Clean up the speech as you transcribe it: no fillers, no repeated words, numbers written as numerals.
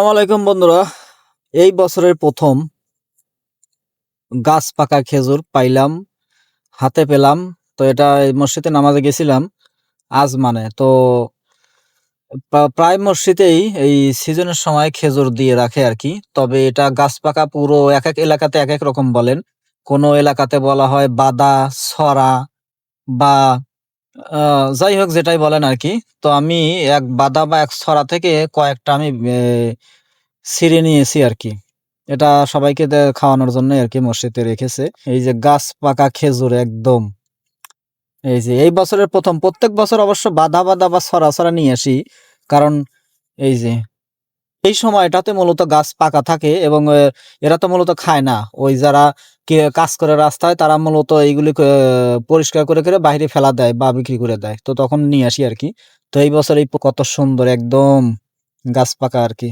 আসসালামাইকুম বন্ধুরা, এই বছরের প্রথম গাছ পাকা খেজুর পাইলাম, হাতে পেলাম। তো এটা এই মসজিদে নামাজে গেছিলাম আজ তো প্রায় মসজিদেই এই সিজনের সময় খেজুর দিয়ে রাখে আর কি। তবে এটা গাছ পাকা পুরো এক এক এলাকাতে এক এক রকম বলেন। কোনো এলাকাতে বলা হয় বাদা, ছড়া বা যাই হোক যেটাই বলেন আর কি। তো আমি এক বাদা বা এক ছড়া থেকে কয়েকটা আমি ছিঁড়ে নিয়েছি আর কি। এটা সবাইকে খাওয়ানোর জন্য আর কি মসজিদে রেখেছে। এই যে গাছ পাকা খেজুর একদম, এই যে এই বছরের প্রথম। প্রত্যেক বছর অবশ্য বাদা বাদা বা ছড়া ছড়া নিয়ে আসি, কারণ এই যে এই সময়টাতে মূলত গাছ পাকা থাকে এবং এরা তো মূলত খায় না। ওই যারা কাজ করে রাস্তায় তারা মূলত এইগুলি পরিষ্কার করে করে বাইরে ফেলা দেয় বা বিক্রি করে দেয়। তো তখন নিয়ে আসি আর কি। তো এই বছর এই কত সুন্দর একদম গাছ পাকা আর কি।